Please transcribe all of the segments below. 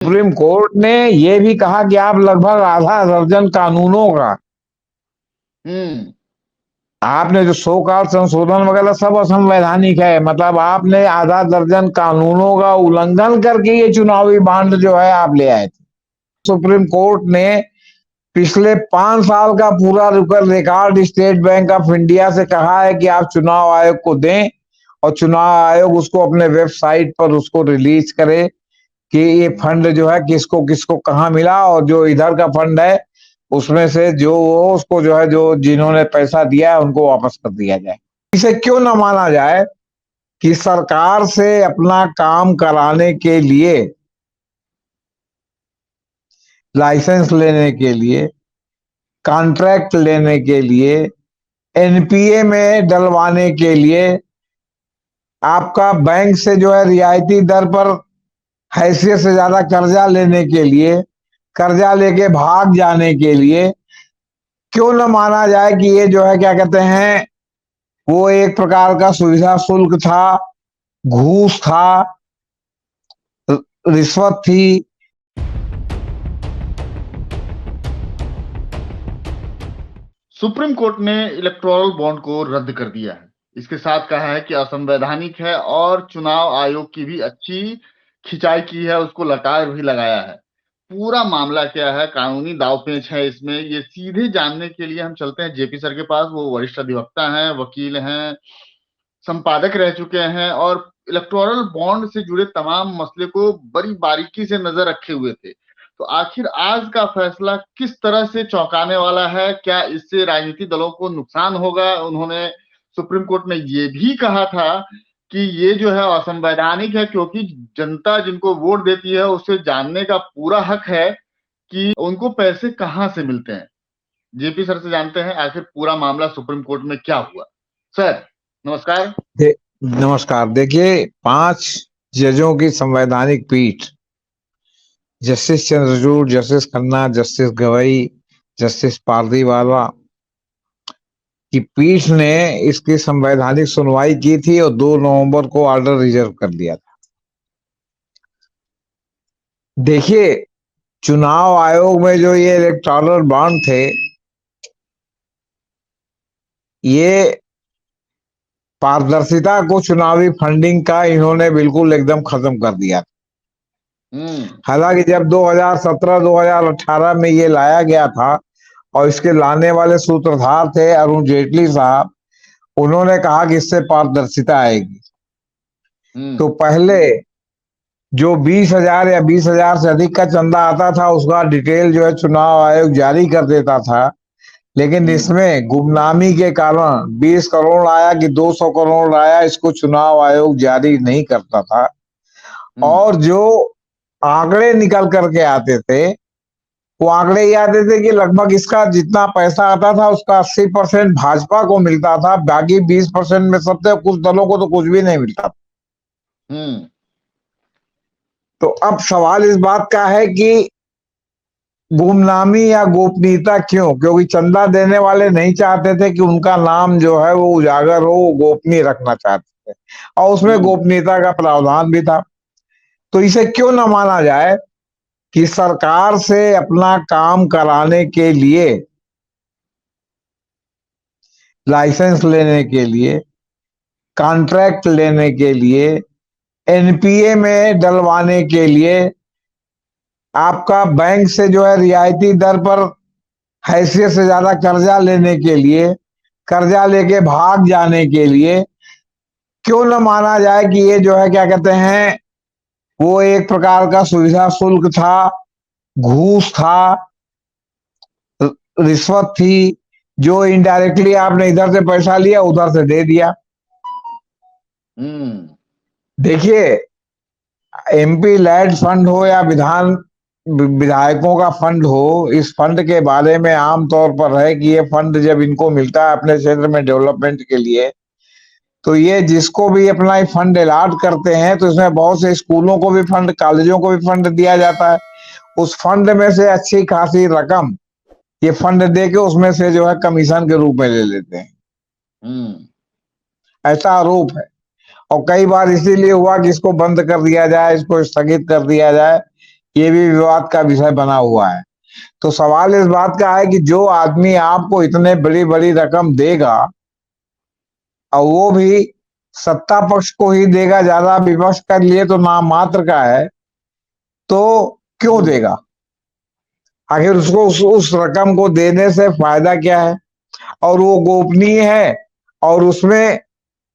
Supreme court ने यह भी कहा कि आप लगभग आधा दर्जन कानूनों का हम्म। आपने जो सो कॉल संशोधन वगैरह सब असंवैधानिक है। मतलब आपने आधा दर्जन कानूनों का उल्लंघन करके ये चुनावी बॉन्ड जो है आप ले आए थे। सुप्रीम कोर्ट ने पिछले 5 साल का पूरा record state bank of India से कहा है कि आप चुनाव आयोग को दें और चुनाव आयोग उसको अपने वेबसाइट पर उसको रिलीज करे कि ये फंड जो है किसको किसको कहाँ मिला, और जो इधर का फंड है उसमें से जो वो उसको जो है जो जिन्होंने पैसा दिया है उनको वापस कर दिया जाए। इसे क्यों ना माना जाए कि सरकार से अपना काम कराने के लिए, लाइसेंस लेने के लिए, कॉन्ट्रैक्ट लेने के लिए, एनपीए में डलवाने के लिए, आपका बैंक से जो है रियायती दर पर हैसियत से ज्यादा कर्जा लेने के लिए, कर्जा लेके भाग जाने के लिए, क्यों न माना जाए कि ये जो है क्या कहते हैं वो एक प्रकार का सुविधा शुल्क था, घूस था, रिश्वत थी। सुप्रीम कोर्ट ने इलेक्टोरल बॉन्ड को रद्द कर दिया है। इसके साथ कहा है कि असंवैधानिक है और चुनाव आयोग की भी अच्छी खिंचाई की है, उसको लकार भी लगाया है। पूरा मामला क्या है, कानूनी दांवपेच है इसमें, ये सीधे जानने के लिए हम चलते हैं जेपी सर के पास। वो वरिष्ठ अधिवक्ता हैं, वकील हैं, संपादक रह चुके हैं और इलेक्टोरल बॉन्ड से जुड़े तमाम मसले को बड़ी बारीकी से नजर रखे हुए थे। तो आखिर आज का फैसला किस तरह से चौंकाने वाला है? क्या इससे राजनीतिक दलों को नुकसान होगा? उन्होंने सुप्रीम कोर्ट ने ये भी कहा था कि ये जो है असंवैधानिक है, क्योंकि जनता जिनको वोट देती है उसे जानने का पूरा हक है कि उनको पैसे कहां से मिलते हैं। जेपी सर से जानते हैं आखिर पूरा मामला सुप्रीम कोर्ट में क्या हुआ। सर नमस्कार। नमस्कार। देखिए, 5 जजों की संवैधानिक पीठ, justice Chandrachud, justice Khanna, justice Gavai, justice Pardiwala की पीठ ने इसकी संवैधानिक सुनवाई की थी और 2 नवंबर को ऑर्डर रिजर्व कर दिया था। देखिए, चुनाव आयोग में जो ये इलेक्टोरल बॉन्ड थे, ये पारदर्शिता को, चुनावी फंडिंग का इन्होंने बिल्कुल एकदम खत्म कर दिया। हम्म। हालांकि जब 2017-2018 में ये लाया गया था और इसके लाने वाले सूत्रधार थे अरुण जेटली साहब, उन्होंने कहा कि इससे पारदर्शिता आएगी। तो हम्म। पहले जो 20,000 या 20,000 से अधिक का चंदा आता था उसका डिटेल जो है चुनाव आयोग जारी कर देता था। लेकिन हम्म। इसमें गुमनामी के कारण 20 करोड़ आया कि 200 करोड़ आया, इसको चुनाव आयोग जारी नहीं करता था। हम्म। और जो आंकड़े निकल करके आते थे वो आंकड़े ये आते थे कि लगभग इसका जितना पैसा आता था उसका 80% भाजपा को मिलता था, बाकी 20% में सबसे कुछ दलों को तो कुछ भी नहीं मिलता था। हम्म। तो अब सवाल इस बात का है कि गुमनामी या गोपनीयता क्यों? क्योंकि चंदा देने वाले नहीं चाहते थे कि उनका नाम जो है वो उजागर हो, वो गोपनीय रखना चाहते थे और उसमें हम्म। गोपनीयता का प्रावधान भी था। तो इसे क्यों ना माना जाए कि सरकार से अपना काम कराने के लिए, लाइसेंस लेने के लिए, कॉन्ट्रैक्ट लेने के लिए, एनपीए में डलवाने के लिए, आपका बैंक से जो है रियायती दर पर हैसियत से ज्यादा कर्जा लेने के लिए, कर्जा लेके भाग जाने के लिए, क्यों न माना जाए कि ये जो है क्या कहते हैं वो एक प्रकार का सुविधा शुल्क था, घूस था, रिश्वत थी, जो इनडायरेक्टली आपने इधर से पैसा लिया उधर से दे दिया। हम्म। देखिए, एमपी लैड फंड हो या विधायकों का फंड हो, इस फंड के बारे में आमतौर पर है कि ये फंड जब इनको मिलता है अपने क्षेत्र में डेवलपमेंट के लिए, तो ये जिसको भी अपना ये फंड अलॉट करते हैं तो इसमें बहुत से स्कूलों को भी फंड, कॉलेजों को भी फंड दिया जाता है। उस फंड में से अच्छी खासी रकम ये फंड दे के उसमें से जो है कमीशन के रूप में ले लेते हैं। हम्म। ऐसा आरोप है। और कई बार इसीलिए हुआ कि इसको बंद कर दिया जाए, इसको स्थगित कर दिया जाए, ये भी विवाद का विषय बना हुआ है। तो सवाल इस बात का है कि जो आदमी आपको इतने बड़ी बड़ी रकम देगा और वो भी सत्ता पक्ष को ही देगा, ज्यादा विपक्ष के लिए तो नाम मात्र का है, तो क्यों देगा? आखिर उसको उस रकम को देने से फायदा क्या है? और वो गोपनीय है। और उसमें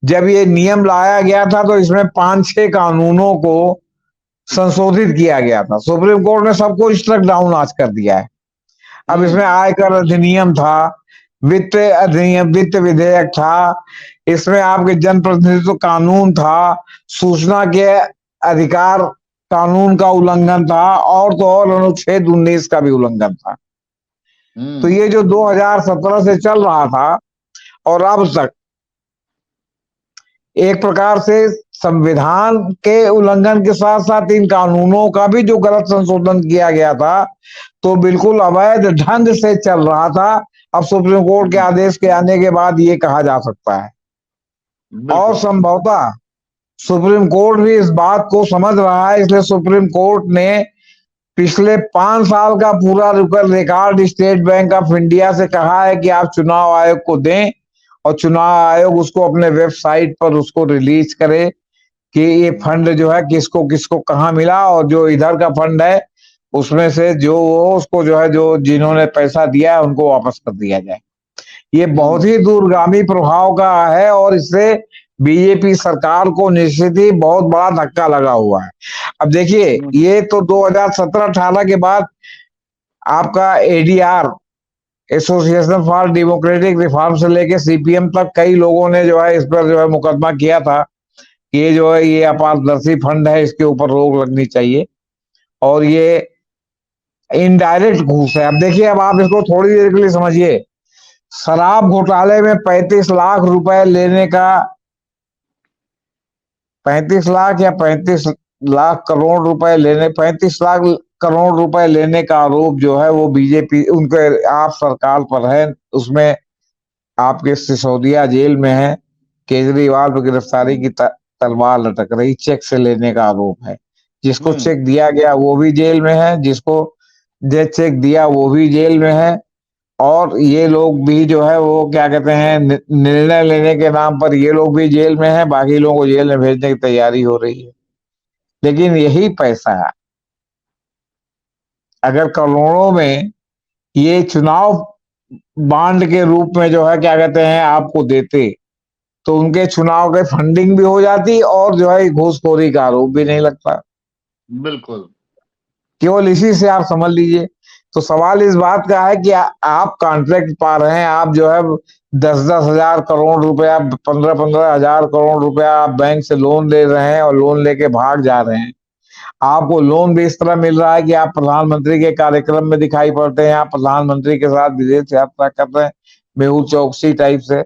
जब ये नियम लाया गया था तो इसमें 5-6 कानूनों को संशोधित किया गया था। सुप्रीम कोर्ट ने सबको स्ट्रक डाउन आज कर दिया है। अब इसमें आयकर अधिनियम था, वित्त अधिनियम, वित्त विधेयक था, इसमें आपके जनप्रतिनिधित्व कानून था, सूचना के अधिकार कानून का उल्लंघन था, और तो और अनुच्छेद 19 का भी उल्लंघन था। तो ये जो 2017 से चल रहा था और अब तक एक प्रकार से संविधान के उल्लंघन के साथ साथ इन कानूनों का भी जो गलत संशोधन किया गया था, तो बिल्कुल अवैध ढंग से चल रहा था। अब सुप्रीम कोर्ट के आदेश के आने के बाद ये कहा जा सकता है, और संभवतः सुप्रीम कोर्ट भी इस बात को समझ रहा है। इसलिए सुप्रीम कोर्ट ने पिछले 5 साल का पूरा record state bank of India से कहा है कि आप चुनाव आयोग को दें, और चुनाव आयोग उसको अपने वेबसाइट पर उसको रिलीज करे कि ये फंड जो है किसको किसको कहाँ मिला, और जो इधर का फंड है उसमें से जो उसको जो है, जो जिन्होंने पैसा दिया है उनको वापस कर दिया जाए। ये बहुत ही दूरगामी प्रभाव का है, और इससे बीजेपी सरकार को निश्चित ही बहुत बड़ा धक्का लगा हुआ है। अब देखिए, ये तो 2017-18 के बाद आपका ADR, association for democratic reform से लेके सीपीएम तक कई लोगों ने जो है इस पर जो है मुकदमा किया था कि ये जो है ये अपारदर्शी फंड है, इसके ऊपर रोक लगनी चाहिए, और ये इनडायरेक्ट घूस है। अब देखिए, अब आप इसको थोड़ी देर के लिए समझिए। शराब घोटाले में 35 लाख रुपए लेने का, 35 लाख या 35 लाख करोड़ रुपए लेने, 35 लाख करोड़ रुपए लेने का आरोप जो है वो बीजेपी उनके आप सरकार पर है। उसमें आपके सिसोदिया जेल में है, केजरीवाल पर गिरफ्तारी की तलवार लटक रही, चेक से लेने का आरोप है। जिसको चेक दिया गया वो भी जेल में है, जिसको जे चेक दिया वो भी जेल में है, और ये लोग भी जो है वो क्या कहते हैं, निर्णय लेने के नाम पर ये लोग भी जेल में है, बाकी लोगों को जेल में भेजने की तैयारी हो रही है। लेकिन यही पैसा अगर करोड़ों में ये चुनाव बांड के रूप में जो है क्या कहते हैं आपको देते, तो उनके चुनाव के फंडिंग भी हो जाती, और जो है घूसखोरी का आरोप भी नहीं लगता। बिल्कुल। केवल इसी से आप समझ लीजिए। तो सवाल इस बात का है कि आप कॉन्ट्रैक्ट पा रहे हैं, आप जो है 10-10 हजार करोड़ रुपया, 15-15 हजार करोड़ रुपया आप बैंक से लोन ले रहे हैं, और लोन लेके भाग जा रहे हैं। आपको लोन भी इस तरह मिल रहा है कि आप प्रधानमंत्री के कार्यक्रम में दिखाई पड़ते हैं, आप प्रधानमंत्री के साथ विदेश यात्रा कर रहे हैं, मेहुल चौकसी टाइप से,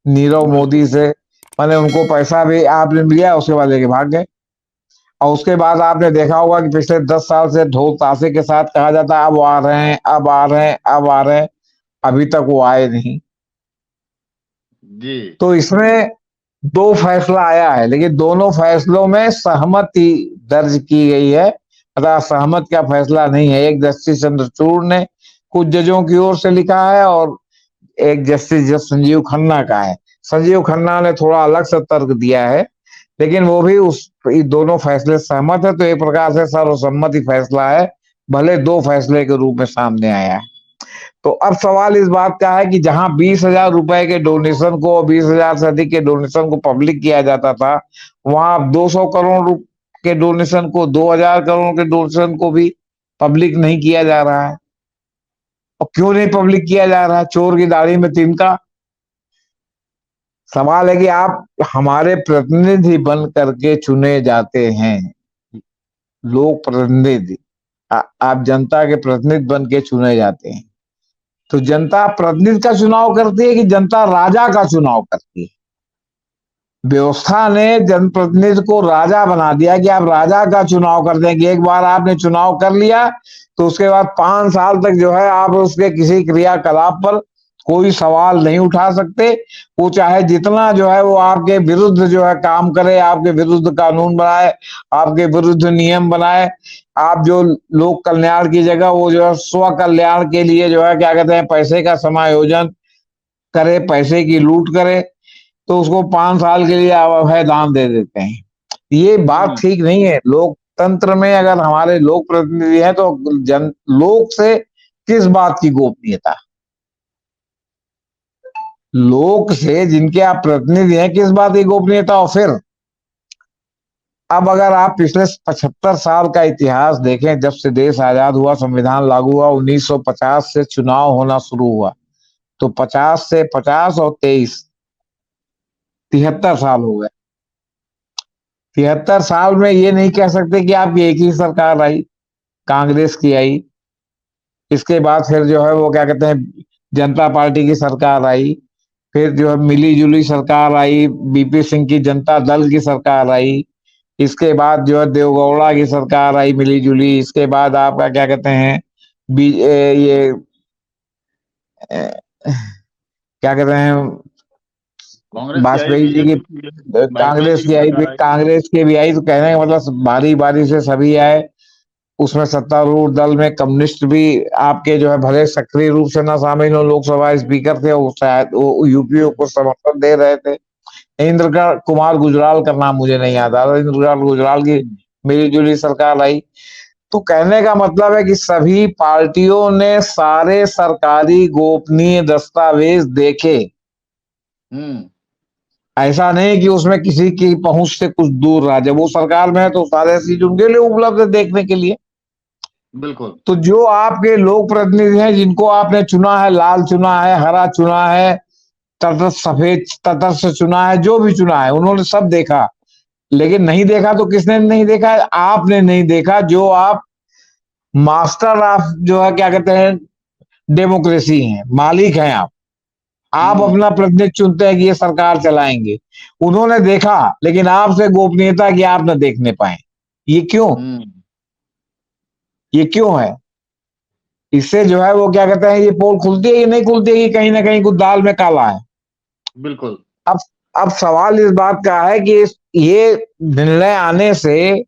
नीरव मोदी से, मैंने उनको पैसा भी आपने लिया, उसके बाद लेके भाग गए। और उसके बाद आपने देखा होगा कि पिछले 10 साल से ढोल ताशे के साथ कहा जाता है अब आ रहे हैं, अब आ रहे हैं, अब आ रहे हैं, अभी तक वो आए नहीं। जी। तो इसमें 2 फैसला आया है, लेकिन दोनों फैसलों में सहमति दर्ज की गई है, अतः सहमत का फैसला नहीं है। एक जस्टिस चंद्रचूड़ ने कुछ जजों की ओर से लिखा है, और एक जस्टिस संजीव खन्ना का है। संजीव खन्ना ने थोड़ा अलग सा तर्क दिया है, लेकिन वो भी उस दोनों फैसले सहमत है। तो एक प्रकार से सर्वसम्मति फैसला है, भले 2 फैसले के रूप में सामने आया है। तो अब सवाल इस बात का है कि जहां 20,000 रुपए के डोनेशन को, 20,000 से अधिक के डोनेशन को पब्लिक किया जाता था, वहां अब 200 करोड़ के डोनेशन को, 2,000 करोड़ के डोनेशन को भी पब्लिक नहीं किया जा रहा है। और क्यों नहीं पब्लिक किया जा रहा है? चोर की दाढ़ी में तिनका। सवाल है कि आप हमारे प्रतिनिधि बन करके चुने जाते हैं, लोक प्रतिनिधि, आप जनता के प्रतिनिधि बन के चुने जाते हैं। तो जनता प्रतिनिधि का चुनाव करती है कि जनता राजा का चुनाव करती है? व्यवस्था ने जनप्रतिनिधि को राजा बना दिया कि आप राजा का चुनाव कर दें, कि एक बार आपने चुनाव कर लिया तो उसके बाद 5 साल तक जो है आप उसके किसी क्रियाकलाप पर कोई सवाल नहीं उठा सकते। वो चाहे जितना जो है वो आपके विरुद्ध जो है काम करे, आपके विरुद्ध कानून बनाए, आपके विरुद्ध नियम बनाए, आप जो लोक कल्याण की जगह वो जो है स्व कल्याण के लिए जो है क्या कहते हैं पैसे का समायोजन करे, पैसे की लूट करे, तो उसको 5 साल के लिए अभय दान दे देते हैं। ये बात ठीक नहीं है। लोकतंत्र में अगर हमारे लोक प्रतिनिधि हैं तो जन लोक से किस बात की गोपनीयता, लोक से जिनके आप प्रतिनिधि हैं किस बात की गोपनीयता। और फिर अब अगर आप पिछले 75 साल का इतिहास देखें, जब से देश आजाद हुआ, संविधान लागू हुआ, 1950 से चुनाव होना शुरू हुआ, तो 50 से 50 और 23 73 साल हो गए। 73 साल में ये नहीं कह सकते कि आपकी एक ही सरकार आई, कांग्रेस की आई, इसके बाद फिर जो है वो क्या कहते हैं जनता पार्टी की सरकार आई, फिर जो है मिली जुली सरकार आई, बीपी सिंह की जनता दल की सरकार आई, इसके बाद जो है देवगौड़ा की सरकार आई मिली जुली, इसके बाद आपका क्या कहते हैं ये क्या कहते हैं कांग्रेस की आई, वाजपेयी जी की, बीजेपी की आई, वाजपेयी कांग्रेस जी की की आई, फिर सरकार आई। कांग्रेस के भी आई, तो कहने का मतलब बारी बारी से सभी आए। उसमें सत्तारूढ़ दल में कम्युनिस्ट भी आपके जो है भले सक्रिय रूप से न शामिल हो, लोकसभा स्पीकर थे, वो शायद वो यूपीओ को समर्थन दे रहे थे। इंद्र कुमार गुजराल का नाम मुझे नहीं याद आ रहा, इंद्र कुमार गुजराल की मिली जुली सरकार आई। तो कहने का मतलब है कि सभी पार्टियों ने सारे सरकारी गोपनीय दस्तावेज देखे। ऐसा नहीं कि उसमें किसी की पहुंच से कुछ दूर रहा, जब वो सरकार में है तो सारे चीज उनके लिए उपलब्ध है देखने के लिए। बिल्कुल। तो जो आपके लोक प्रतिनिधि हैं जिनको आपने चुना है, लाल चुना है, हरा चुना है, तटस्थ सफेद तटस्थ चुना है, जो भी चुना है उन्होंने सब देखा। लेकिन नहीं देखा तो किसने नहीं देखा, आपने नहीं देखा, जो आप मास्टर ऑफ जो है क्या कहते हैं डेमोक्रेसी हैं, मालिक हैं आप अपना प्रतिनिधि चुनते हैं कि ये सरकार चलाएंगे। उन्होंने देखा लेकिन आपसे गोपनीयता की आप न देखने पाए। ये क्यों, ये क्यों है? इससे जो है वो क्या कहते हैं ये पोल खुलती है, ये नहीं खुलती है कि कहीं ना कहीं कुछ दाल में काला है। बिल्कुल। अब अब सवाल इस बात का है कि ये निर्णय आने से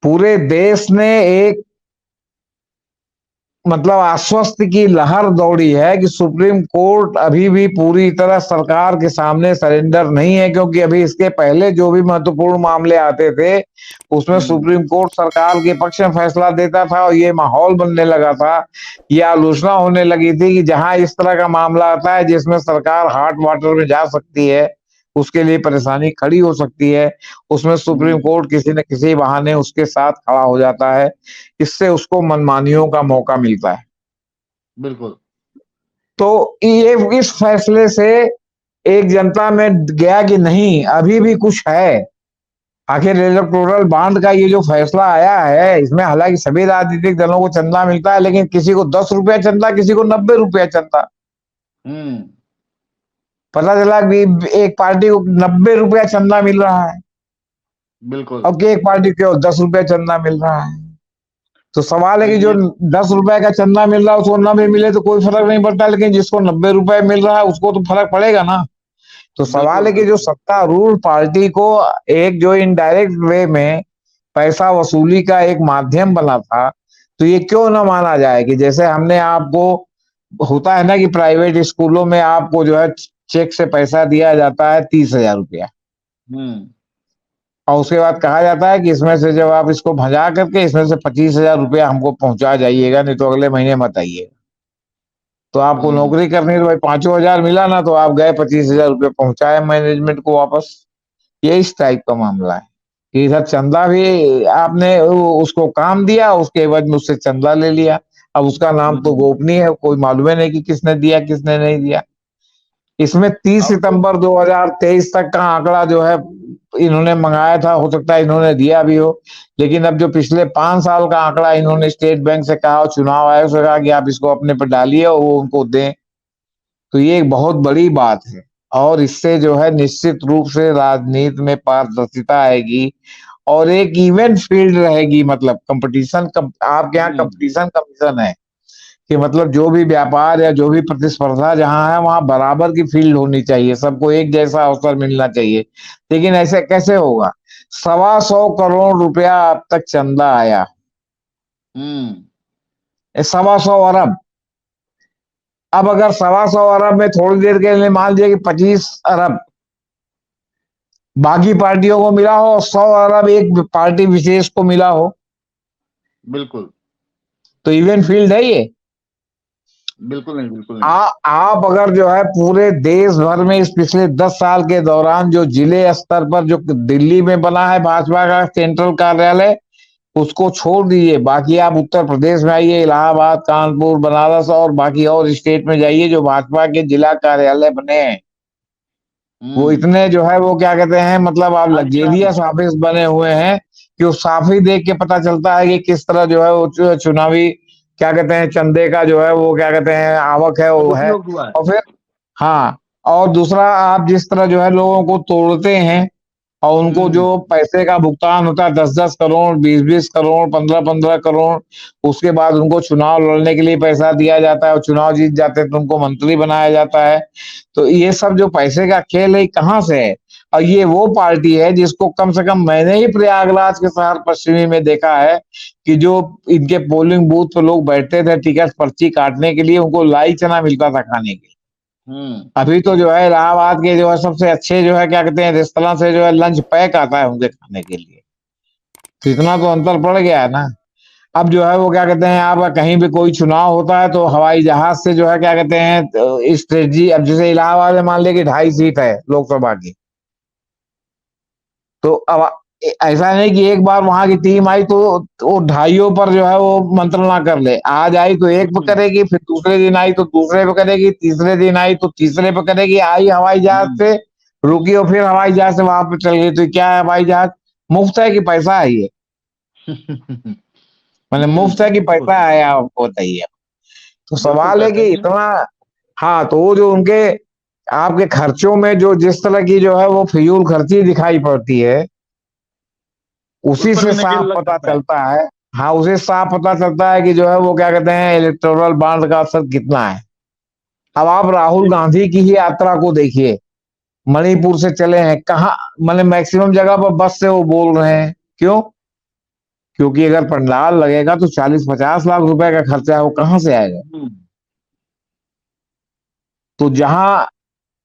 पूरे देश ने एक मतलब आश्वस्त की लहर दौड़ी है कि सुप्रीम कोर्ट अभी भी पूरी तरह सरकार के सामने सरेंडर नहीं है, क्योंकि अभी इसके पहले जो भी महत्वपूर्ण मामले आते थे उसमें सुप्रीम कोर्ट सरकार के पक्ष में फैसला देता था और ये माहौल बनने लगा था, ये आलोचना होने लगी थी कि जहां इस तरह का मामला आता है जिसमें सरकार हॉट वाटर में जा सकती है, उसके लिए परेशानी खड़ी हो सकती है, उसमें सुप्रीम कोर्ट किसी न किसी बहाने उसके साथ खड़ा हो जाता है। इससे उसको मनमानियों का मौका मिलता है। बिल्कुल। तो ये इस फैसले से एक जनता में गया कि नहीं अभी भी कुछ है। आखिर इलेक्टोरल बॉन्ड का ये जो फैसला आया है इसमें हालांकि सभी राजनीतिक दलों को चंदा मिलता है, लेकिन किसी को 10 रुपया चंदा, किसी को 90 रुपया चंदा। पता चला कि एक पार्टी को 90 रुपया चंदा मिल रहा है बिल्कुल। और एक पार्टी को 10 रुपया चंदा मिल रहा है। तो सवाल है कि जो 10 रुपए का चंदा मिल रहा है उसको न भी मिले तो कोई फर्क नहीं पड़ता, लेकिन जिसको 90 रुपए मिल रहा है उसको तो फर्क पड़ेगा ना। तो सवाल है कि जो सत्तारूढ़ पार्टी को एक जो इनडायरेक्ट वे में पैसा वसूली का एक माध्यम बना था, तो ये क्यों ना माना जाए कि जैसे हमने आपको होता है ना कि प्राइवेट स्कूलों में आपको जो है चेक से पैसा दिया जाता है 30,000 रुपया, और उसके बाद कहा जाता है कि इसमें से जब आप इसको भजा करके इसमें से 25,000 रुपया हमको पहुंचा जाइएगा, नहीं तो अगले महीने मत आइएगा। तो आपको नौकरी करनी है तो भाई 5,000 मिला ना, तो आप गए 25,000 रुपये पहुंचाए मैनेजमेंट को वापस। ये इस टाइप का मामला है कि इधर चंदा भी आपने उसको काम दिया, उसके एवज में उससे चंदा ले लिया। अब उसका नाम तो गोपनीय है, कोई मालूम नहीं कि किसने दिया किसने नहीं दिया। इसमें 30 सितंबर 2023 तक का आंकड़ा जो है इन्होंने मंगाया था, हो सकता है इन्होंने दिया भी हो, लेकिन अब जो पिछले 5 साल का आंकड़ा इन्होंने स्टेट बैंक से कहा और चुनाव आयोग से कहा कि आप इसको अपने पर डालिए और वो उनको दें, तो ये एक बहुत बड़ी बात है। और इससे जो है निश्चित रूप से राजनीति में पारदर्शिता आएगी और एक इवेंट फील्ड रहेगी, मतलब कंपटीशन आपके यहाँ कंपटीशन कमीशन है कि मतलब जो भी व्यापार या जो भी प्रतिस्पर्धा जहां है वहां बराबर की फील्ड होनी चाहिए, सबको एक जैसा अवसर मिलना चाहिए। लेकिन ऐसे कैसे होगा 125 करोड़ रुपया अब तक चंदा आया। हम्म। 125 अरब। अब अगर 125 अरब में थोड़ी देर के लिए मान लिया कि 25 अरब बाकी पार्टियों को मिला हो और 100 अरब एक पार्टी विशेष को मिला हो, बिल्कुल। तो इवन फील्ड है ये। बिल्कुल नहीं, बिल्कुल नहीं। आप अगर जो है पूरे देश भर में इस पिछले 10 साल के दौरान जो जिले स्तर पर जो दिल्ली में बना है भाजपा का सेंट्रल कार्यालय, उसको छोड़ दीजिए, बाकी आप उत्तर प्रदेश में आइए, इलाहाबाद, कानपुर, बनारस और बाकी और स्टेट में जाइए जो भाजपा के जिला कार्यालय बने हैं, वो हम्म। इतने जो है वो क्या कहते हैं, मतलब आप आलिशान। लग्जेरियस ऑफिस बने हुए हैं कि वो साफ ही देख के पता चलता है कि किस तरह जो है वो चुनावी क्या कहते हैं चंदे का जो है वो क्या कहते हैं आवक है वो है। सदुपयोग हुआ है। और फिर हाँ, और दूसरा आप जिस तरह जो है लोगों को तोड़ते हैं और उनको जो हम्म। पैसे का भुगतान होता है 10-10 करोड़, 20-20 करोड़, 15-15 करोड़, उसके बाद उनको चुनाव लड़ने के लिए पैसा दिया जाता है और चुनाव जीत जाते हैं तो उनको मंत्री बनाया जाता है। तो ये सब जो पैसे का खेल है कहाँ से है? और ये वो पार्टी है जिसको कम से कम मैंने ही प्रयागराज के शहर पश्चिमी में देखा है कि जो इनके पोलिंग बूथ पे लोग बैठते थे टिकट पर्ची काटने के लिए, उनको लाई चना मिलता था खाने के लिए। हम्म। अभी तो जो है इलाहाबाद के जो है सबसे अच्छे जो है क्या कहते हैं रेस्तरां से जो है लंच पैक आता है उनके खाने के लिए। तो इतना तो अंतर पड़ गया है ना। अब जो है वो क्या कहते हैं आपका कहीं भी कोई चुनाव होता है तो हवाई जहाज से जो है क्या कहते हैं स्ट्रेटजी, अब जैसे इलाहाबाद में मान लिया कि 2.5 सीट है लोकसभा की, तो अब ऐसा नहीं कि एक बार वहां की टीम आई तो वो ढाइयों पर जो है वो मंत्रणा कर ले, आज आई तो एक पे हम्म। करेगी, फिर दूसरे दिन आई तो दूसरे पे करेगी, तीसरे दिन आई तो तीसरे पे करेगी, आई हवाई जहाज हम्म। से रुकी और फिर हवाई जहाज से वहां पे चल गई। तो क्या है हवाई जहाज मुफ्त है कि पैसा है ये? मतलब मुफ्त है कि बिल्कुल। पैसा है आपको बताइए। तो बिल्कुल सवाल है पैसा कि ही है। इतना, हाँ तो वो जो उनके आपके खर्चों में जो जिस तरह की जो है वो फिजूल खर्ची दिखाई पड़ती है, उस उसी पर से भी नकेल साफ लग पता सकता है। चलता है। हाँ, उसे साफ पता चलता है कि जो है वो क्या कहते हैं इलेक्टोरल बॉन्ड का असर कितना है। अब आप राहुल ये। गांधी की ही यात्रा को देखिए, मणिपुर से चले हैं कहाँ, मतलब मैक्सिमम जगह पर बस से वो बोल रहे हैं। क्यों? क्योंकि अगर पंडाल लगेगा तो 40-50 लाख रुपए का खर्चा है, वो कहाँ से आएगा? हम्म। तो जहां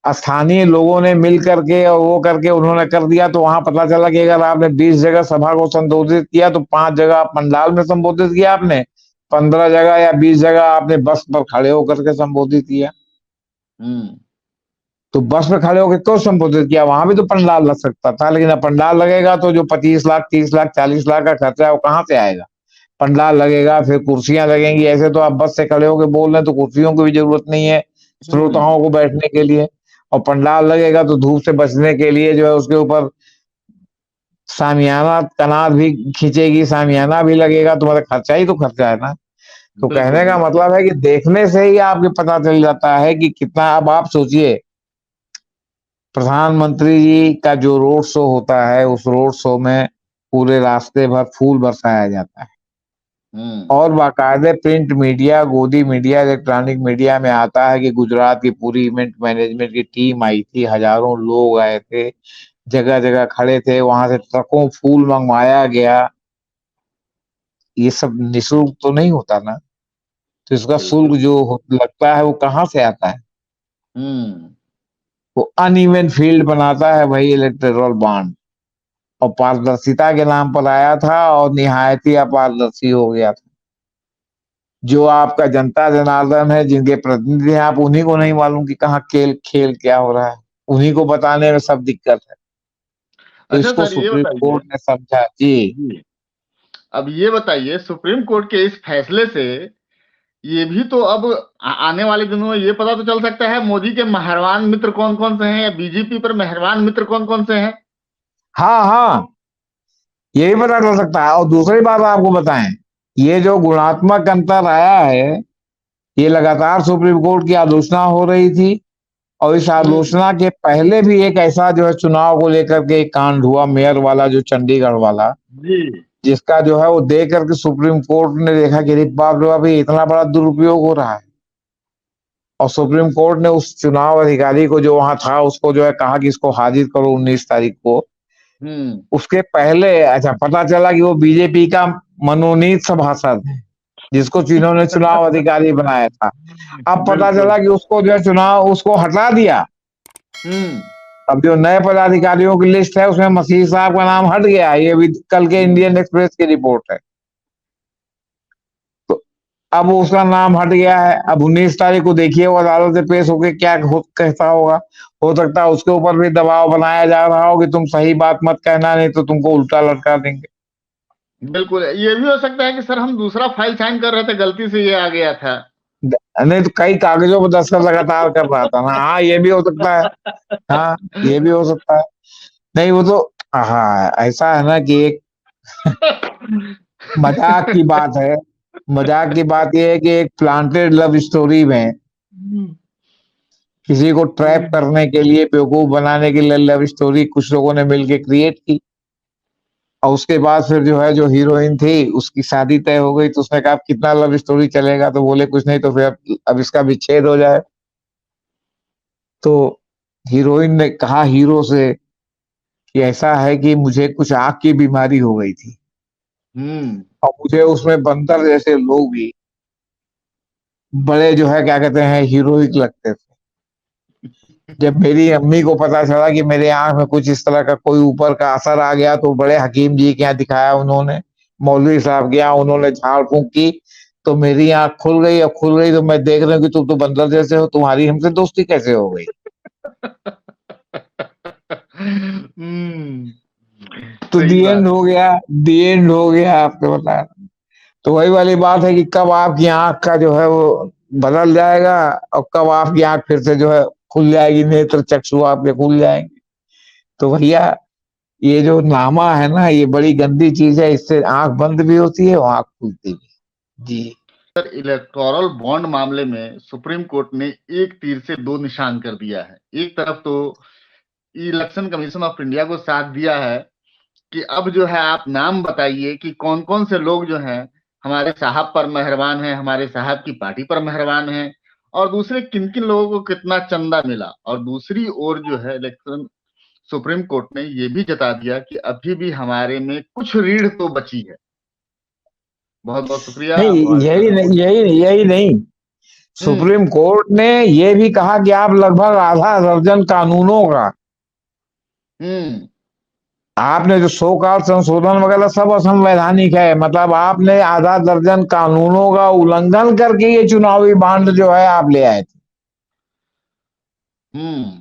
स्थानीय लोगों ने मिल करके और वो करके उन्होंने कर दिया, तो वहां पता चला कि अगर आपने 20 जगह सभा को संबोधित किया तो 5 जगह पंडाल में संबोधित किया आपने, 15 जगह या 20 जगह आपने बस पर खड़े होकर के संबोधित किया। हम्म। तो बस में खड़े होकर क्यों संबोधित किया? वहां भी तो पंडाल लग सकता था, लेकिन अब पंडाल लगेगा तो जो 25 लाख, 30 लाख, 40 लाख का खर्चा है वो कहाँ से आएगा? पंडाल लगेगा, फिर कुर्सियां लगेंगी, ऐसे तो आप बस से खड़े होकर बोल रहे हैं तो कुर्सियों की भी जरूरत नहीं है हम्म। श्रोताओं को बैठने के लिए। और पंडाल लगेगा तो धूप से बचने के लिए जो है उसके ऊपर सामियाना कनात भी खींचेगी, सामियाना भी लगेगा, तो मतलब खर्चा ही तो खर्चा है ना। तो बिल्कुल, कहने का बिल्कुल। मतलब है कि देखने से ही आपको पता चल जाता है कि कितना। अब आप सोचिए, प्रधानमंत्री जी का जो रोड शो होता है उस रोड शो में पूरे रास्ते भर फूल बरसाया जाता है हम्म। और बाकायदे प्रिंट मीडिया, गोदी मीडिया, इलेक्ट्रॉनिक मीडिया में आता है कि गुजरात की पूरी इवेंट मैनेजमेंट की टीम आई थी, हजारों लोग आए थे, जगह जगह खड़े थे, वहां से ट्रकों फूल मंगवाया गया। ये सब निःशुल्क तो नहीं होता ना, तो इसका बिल्कुल। शुल्क जो लगता है वो कहाँ से आता है? हम्म। वो अनइवन फील्ड बनाता है भाई इलेक्टोरल बॉन्ड। और पारदर्शिता के नाम पर आया था और निहायत ही अपारदर्शी हो गया था। जो आपका जनता जनार्दन है, जिनके प्रतिनिधि हैं, आप उन्हीं को नहीं मालूम कि कहाँ खेल खेल क्या हो रहा है, उन्हीं को बताने में सब दिक्कत है। तो अच्छा इसको सर, ये सुप्रीम बताइए। कोर्ट ने समझा जी। जी। अब ये बताइए, सुप्रीम कोर्ट के इस फैसले से ये भी तो अब आने वाले दिनों में ये पता तो चल सकता है मोदी के मेहरबान मित्र कौन कौन से हैं, या बीजेपी पर मेहरबान मित्र कौन कौन से हैं। हाँ हाँ, यही पता चल सकता है। और दूसरी बात आपको बताएं, ये जो गुणात्मक अंतर आया है, ये लगातार सुप्रीम कोर्ट की आलोचना हो रही थी। और इस हम्म। आलोचना के पहले भी एक ऐसा जो है चुनाव को लेकर के एक कांड हुआ मेयर वाला, जो चंडीगढ़ वाला, जी। जिसका जो है वो देख करके सुप्रीम कोर्ट ने देखा कि अरे बाप रे बाप, ये इतना बड़ा दुरुपयोग हो रहा है। और सुप्रीम कोर्ट ने उस चुनाव अधिकारी को जो वहां था उसको जो है कहा कि इसको हाजिर करो 19 तारीख को। उसके पहले अच्छा पता चला कि वो बीजेपी का मनोनीत सभासद है, जिसको इन्होंने चुनाव अधिकारी बनाया था। अब पता बिल्कुल। चला कि उसको जो है चुनाव उसको हटा दिया। हम्म। अब जो नए पदाधिकारियों की लिस्ट है उसमें मसीह साहब का नाम हट गया। ये भी कल के इंडियन एक्सप्रेस की रिपोर्ट है। तो अब उसका नाम हट गया है। अब 19 तारीख को देखिए वो अदालत में पेश होकर क्या कहता होगा। हो सकता है उसके ऊपर भी दबाव बनाया जा रहा हो कि तुम सही बात मत कहना, नहीं तो तुमको उल्टा लटका देंगे। बिल्कुल, ये भी हो सकता है कि सर हम दूसरा फाइल साइन कर रहे थे, गलती से ये आ गया था। नहीं तो कई कागजों पर दस्तखत लगातार कर रहा था ना। हाँ ये भी हो सकता है। हाँ ये भी हो सकता है। नहीं वो तो हाँ ऐसा है ना कि एक मजाक की बात है। मजाक की बात यह है कि एक प्लांटेड लव स्टोरी में किसी को ट्रैप करने के लिए, बेवकूफ बनाने के लिए लव स्टोरी कुछ लोगों ने मिलकर क्रिएट की। और उसके बाद फिर जो है जो हीरोइन थी उसकी शादी तय हो गई। तो उसने कहा कितना लव स्टोरी चलेगा, तो बोले कुछ नहीं तो फिर अब इसका विच्छेद हो जाए। तो हीरोइन ने कहा हीरो से कि ऐसा है कि मुझे कुछ आंख की बीमारी हो गई थी हम्म। और मुझे उसमें बंदर जैसे लोग भी बड़े जो है क्या कहते हैं हीरोइक लगते थे। जब मेरी अम्मी को पता चला कि मेरे आंख में कुछ इस तरह का कोई ऊपर का असर आ गया तो बड़े हकीम जी के यहाँ दिखाया उन्होंने, मौलवी साहब के यहाँ, उन्होंने झाड़ फूंक की तो मेरी आंख खुल गई। और खुल गई तो मैं देख रहा हूँ कि तुम तो बंदर जैसे हो, तुम्हारी हमसे दोस्ती कैसे हो गई। हम्म। तो दी सही एंड बात। हो गया। दी एंड हो गया आपको बता। तो वही वाली बात है कि कब आपकी आंख का जो है वो बदल जाएगा और कब आपकी आंख फिर से जो है खुल जाएगी, नेत्र चक्षु आपके खुल जाएंगे। तो भैया ये जो नामा है ना ये बड़ी गंदी चीज है। इससे आंख बंद भी होती है और आंख खुलती भी। जी। सर इलेक्टोरल बॉन्ड मामले में सुप्रीम कोर्ट ने एक तीर से दो निशान कर दिया है। एक तरफ तो इलेक्शन कमीशन ऑफ इंडिया को साथ दिया है कि अब जो है आप नाम बताइए कि कौन कौन से लोग जो हैं हमारे साहब पर मेहरबान हैं, हमारे साहब की पार्टी पर मेहरबान हैं, और दूसरे किन किन लोगों को कितना चंदा मिला। और दूसरी ओर जो है इलेक्शन सुप्रीम कोर्ट ने ये भी जता दिया कि अभी भी हमारे में कुछ रीढ़ तो बची है। बहुत बहुत शुक्रिया, नहीं आप हमारे साथ यही नहीं, रिपोर्ट किए। यही नहीं। हम्म। सुप्रीम कोर्ट ने ये भी कहा कि आप लगभग आधा दर्जन कानूनों का हम्म। आपने जो सो कॉल संशोधन वगैरह सब असंवैधानिक है। मतलब आपने आधा दर्जन कानूनों का उल्लंघन करके ये चुनावी बांड जो है आप ले आए थे। हम्म।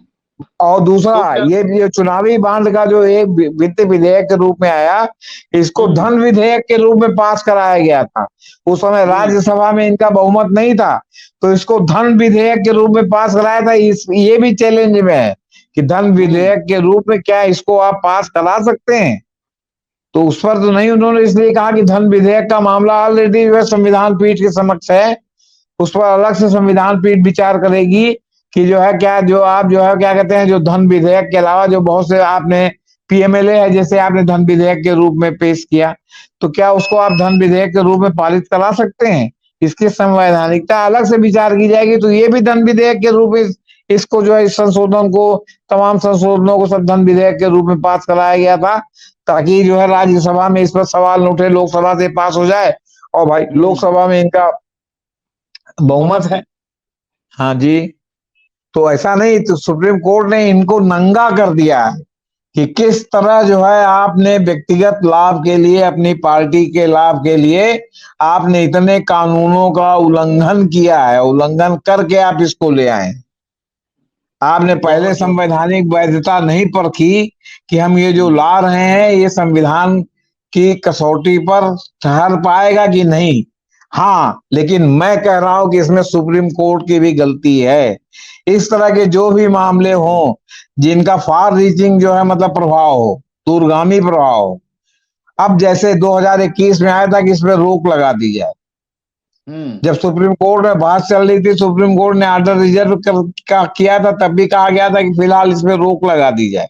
और तो दूसरा क्या? ये चुनावी बांड का जो एक वित्त विधेयक के रूप में आया, इसको हम्म। धन विधेयक के रूप में पास कराया गया था। उस समय हम्म। राज्यसभा में इनका बहुमत नहीं था तो इसको धन विधेयक के रूप में पास कराया था। ये भी चैलेंज में है कि धन हम्म। विधेयक के रूप में क्या इसको आप पास करा सकते हैं। तो उस पर तो नहीं, उन्होंने इसलिए कहा कि धन विधेयक का मामला ऑलरेडी जो है संविधान पीठ के समक्ष है। उस पर अलग से संविधान पीठ विचार करेगी कि जो है क्या जो आप जो है क्या कहते हैं जो धन विधेयक के अलावा जो बहुत से आपने पीएमएलए है जैसे आपने धन विधेयक के रूप में पेश किया, तो क्या उसको आप धन विधेयक के रूप में पारित करा सकते हैं। इसकी संवैधानिकता अलग से विचार की जाएगी। तो ये भी धन विधेयक के रूप में इसको जो है इस संशोधन को, तमाम संशोधनों को सब धन विधेयक के रूप में पास कराया गया था ताकि जो है राज्यसभा में इस पर सवाल न उठे, लोकसभा से पास हो जाए। और भाई हम्म। लोकसभा में इनका बहुमत बहुत है। थी। हाँ जी। तो ऐसा नहीं, तो सुप्रीम कोर्ट ने इनको नंगा कर दिया है कि किस तरह जो है आपने व्यक्तिगत लाभ के लिए, अपनी पार्टी के लाभ के लिए आपने इतने कानूनों का उल्लंघन किया है। उल्लंघन करके आप इसको ले आए। आपने पहले बहुत बहुत। संवैधानिक वैधता नहीं परखी कि हम ये जो हम्म। ला रहे हैं ये संविधान की कसौटी पर ठहर पाएगा कि नहीं। हाँ लेकिन मैं कह रहा हूं कि इसमें सुप्रीम कोर्ट की भी गलती है। इस तरह के जो भी मामले हों जिनका फार रीचिंग जो है मतलब प्रभाव हो, दूरगामी प्रभाव हो। अब जैसे 2021 में आया था कि इस पर रोक लगा दी जाए। हम्म। जब सुप्रीम कोर्ट में बात चल रही थी, सुप्रीम कोर्ट ने ऑर्डर रिजर्व का किया था, तब भी कहा गया था कि फिलहाल इसमें रोक लगा दी जाए।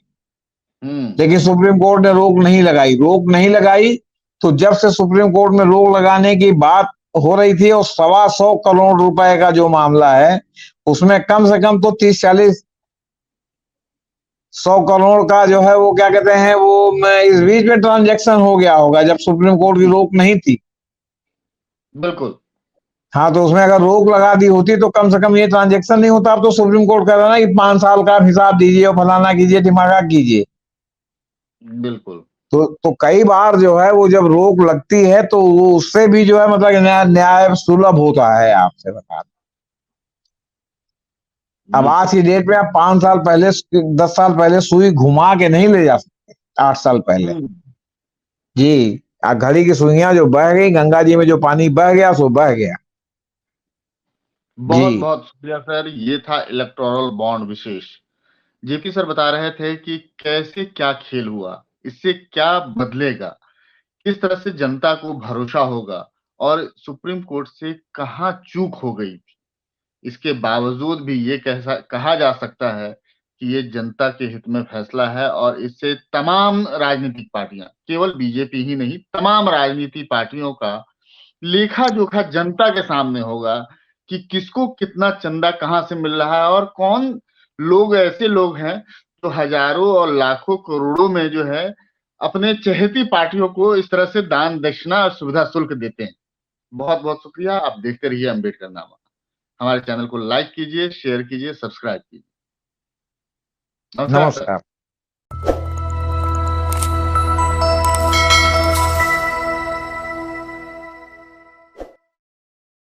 हम्म। लेकिन सुप्रीम कोर्ट ने रोक नहीं लगाई। रोक नहीं लगाई तो जब से सुप्रीम कोर्ट में रोक लगाने की बात हो रही थी और 125 करोड़ रुपए का जो मामला है उसमें कम से कम तो 30-40 100 करोड़ का जो है वो क्या कहते हैं वो इस बीच में ट्रांजैक्शन हो गया होगा जब सुप्रीम कोर्ट की रोक नहीं थी। बिल्कुल। हाँ, तो उसमें अगर रोक लगा दी होती तो कम से कम ये ट्रांजैक्शन नहीं होता। अब तो सुप्रीम कोर्ट कह रहा है ना कि 5 साल का आप हिसाब दीजिए और फलाना कीजिए दिमागा कीजिए। बिल्कुल। तो कई बार जो है वो जब रोक लगती है तो वो उससे भी जो है मतलब न्याय सुलभ होता है, आपसे बता दें। अब आज बिल्कुल। की डेट में आप 5 साल पहले 10 साल पहले सुई घुमा के नहीं ले जा सकते, 8 साल पहले। हम्म। जी, घड़ी की सुइयां जो बह गई, गंगा जी में जो पानी बह गया सो बह गया। बहुत जी। बहुत शुक्रिया सर, ये था इलेक्टोरल बॉन्ड विशेष। जेपी सर बता रहे थे कि कैसे क्या खेल हुआ, इससे क्या बदलेगा, किस तरह से जनता को भरोसा होगा और सुप्रीम कोर्ट से कहाँ चूक हो गई। इसके बावजूद भी ये कहा जा सकता है कि ये जनता के हित में फैसला है और इससे तमाम राजनीतिक पार्टियां, केवल बीजेपी ही नहीं, तमाम राजनीतिक पार्टियों का लेखा जोखा जनता के सामने होगा कि किसको कितना चंदा कहां से मिल रहा है और कौन लोग ऐसे लोग हैं जो हजारों और लाखों करोड़ों में जो है अपने चहेती पार्टियों को इस तरह से दान दक्षिणा और सुविधा शुल्क देते हैं। बहुत बहुत शुक्रिया। आप देखते रहिए अम्बेडकर नामा। हमारे चैनल को लाइक कीजिए, शेयर कीजिए, सब्सक्राइब कीजिए। नमस्कार सर। नमस्कार।